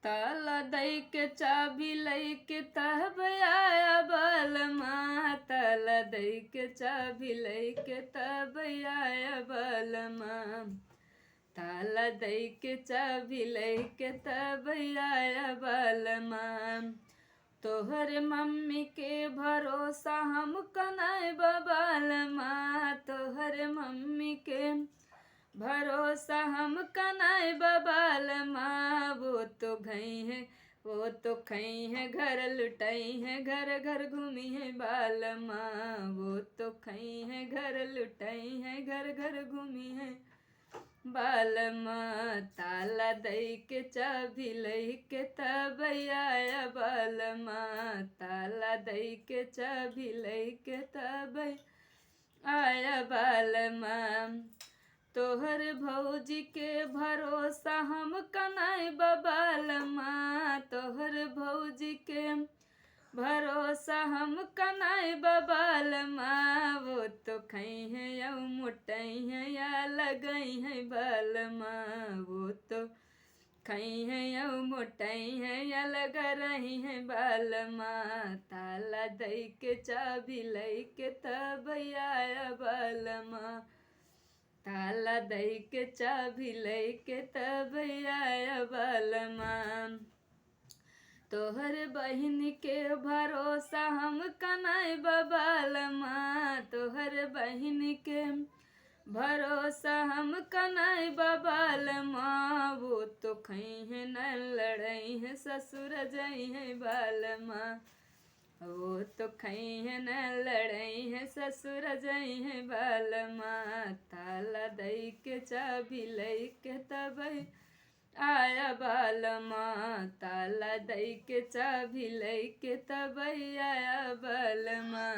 ताला दई के चाबी लई के तब आया बलमा, ताला दई के चाबी लई के तब आया बलमा, ताला दई के चाबी लई के तब आया बलमा। तोहर मम्मी के भरोसा हम कनाए बलमा, तोहर मम्मी के भरोसा हम कनाए बलमा। वो तो गई है, वो तो खई है, घर लुटाई है, घर घर घूमी है बालमा। वो तो खई है, घर लुटाई है, घर घर घूमी है बालमा। ताला दई के चाबी लई के तब आया बालमा, ताला दई के चाबी लई के तब आया बालमा। तोहर भौजी के भरोसा हम कनाए बलमा, तोहर भौजी के भरोसा हम कनाए बलमा। वो तो खई है या मोटाई है या लगई है बलमा, वो तो खई है या मोटाई है या लगा रही है बलमा। ताला दई के चाबी लई के तब आया बलमा, ताला दई के चाबी लई के तब आया बलमा। तोहर बहिन के भरोसा हम कनाए बलमा, तोहर बहिन के भरोसा हम कनाए बलमा। वो तो खई है न लड़ई है, ससुर जई है बलमा। वो तो खई है न लड़ई है, ससुर जई है बलमा। ताला दई के चाबी लई के तब आया बलमा, ताला दई के चाबी लई के तब आया बलमा।